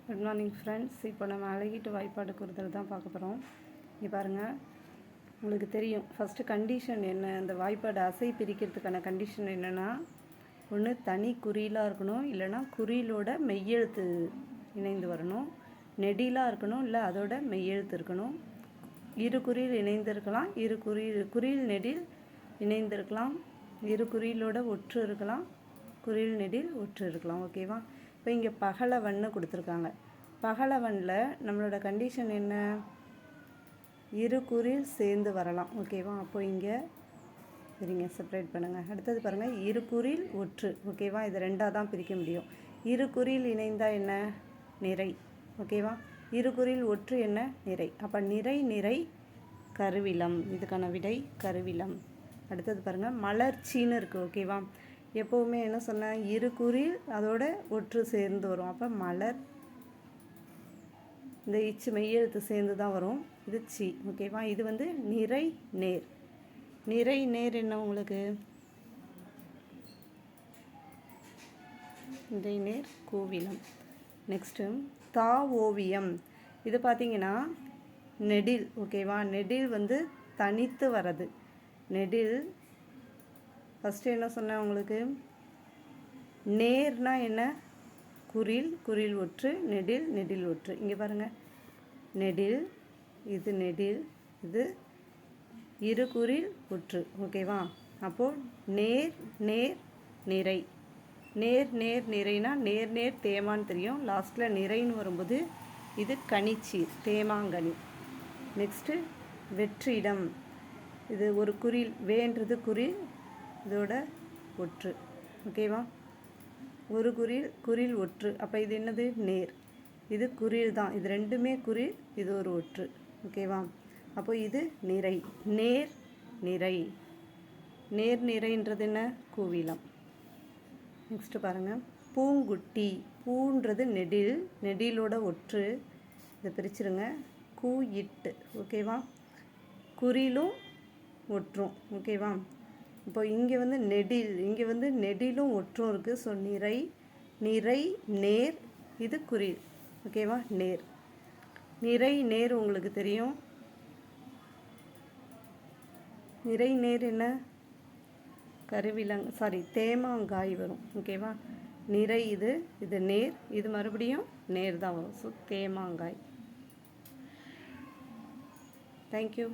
Good morning friends. இப்போ நம்ம அழகிட்டு வாய்ப்பாடு கூறுதல் தான் பார்க்க போகிறோம். இங்கே பாருங்கள், உங்களுக்கு தெரியும் ஃபஸ்ட்டு கண்டிஷன் என்ன, அந்த வாய்ப்பாடு அசை பிரிக்கிறதுக்கான கண்டிஷன் என்னென்னா, ஒன்று தனி குறியிலாக இருக்கணும், இல்லைனா குறியிலோட மெய்யெழுத்து இணைந்து வரணும், நெடிலாக இருக்கணும், இல்லை அதோட மெய்யெழுத்து இருக்கணும், இரு குறியில் இணைந்திருக்கலாம், குறியில் நெடில் இணைந்திருக்கலாம், இரு குறியிலோட ஒற்று இருக்கலாம், குறியில் நெடில் ஒற்று இருக்கலாம். ஓகேவா? இப்போ இங்கே பகலவன்னு கொடுத்துருக்காங்க. பகலவனில் நம்மளோட கண்டிஷன் என்ன, இரு குறில் சேர்ந்து வரலாம். ஓகேவா? அப்போ இங்கே சரிங்க, செப்பரேட் பண்ணுங்கள். அடுத்தது பாருங்கள், இரு குறில் ஒற்று. ஓகேவா? இது ரெண்டாக தான் பிரிக்க முடியும். இரு குறில் இணைந்தால் என்ன, நிறை. ஓகேவா? இரு குறில் ஒற்று என்ன, நிறை. அப்போ நிறை கருவிலம். இதுக்கான விடை கருவிலம். அடுத்தது பாருங்கள், மலர்ச்சின்னு இருக்குது. ஓகேவா? எப்போவுமே என்ன சொன்னேன், இரு குறில் அதோட ஒற்று சேர்ந்து வரும். அப்போ மலர், இந்த இச்சு மெய்யெழுத்து சேர்ந்து தான் வரும். இது சி. ஓகேவா? இது வந்து நிறை நேர். நிறை நேர் என்ன உங்களுக்கு, நிறை நேர் கோவிலம். நெக்ஸ்ட்டு தா ஓவியம். இது பார்த்தீங்கன்னா நெடில். ஓகேவா? நெடில் வந்து தனித்து வர்றது. நெடில் ஃபஸ்ட்டு என்ன சொன்னேன் உங்களுக்கு, நேர்னா என்ன, குறில் ஒற்று, நெடில் ஒற்று. இங்கே பாருங்கள், நெடில், இது நெடில், இது இரு குறில் ஒற்று. ஓகேவா? அப்போது நேர் நிறை. நேர் நிறைனா நேர் தேமான்னு தெரியும். லாஸ்ட்டில் நிறைன்னு வரும்போது இது கனிச்சீர், தேமாங்கனி. நெக்ஸ்ட்டு வெற்றிடம். இது ஒரு குறில், வேன்றது குறில், இதோட ஒற்று. ஓகேவா? ஒரு குறில் ஒற்று. அப்போ இது என்னது, நேர். இது குறில் தான், இது ரெண்டுமே குறில், இது ஒரு ஒற்று. ஓகேவா? அப்போ இது நிறை. நேர் நிறைன்றது என்ன, கோவிலம். நெக்ஸ்ட்டு பாருங்கள், பூங்குட்டி. பூன்றது நெடிலோட ஒற்று. இதை பிரிச்சுருங்க, கூ இட்டு. ஓகேவா? குறிலும் ஒற்றும். ஓகேவா? இப்போ இங்கே வந்து நெடில், இங்கே வந்து நெடிலும் ஒற்றும் இருக்குது. ஸோ நிறை நேர், இது குறில். ஓகேவா? நிறை நேர் உங்களுக்கு தெரியும். நிறை நேர் என்ன, தேமாங்காய் வரும். ஓகேவா? நிறை இது நேர், இது மறுபடியும் நேர் தான் வரும். ஸோ தேமாங்காய். தேங்க்யூ.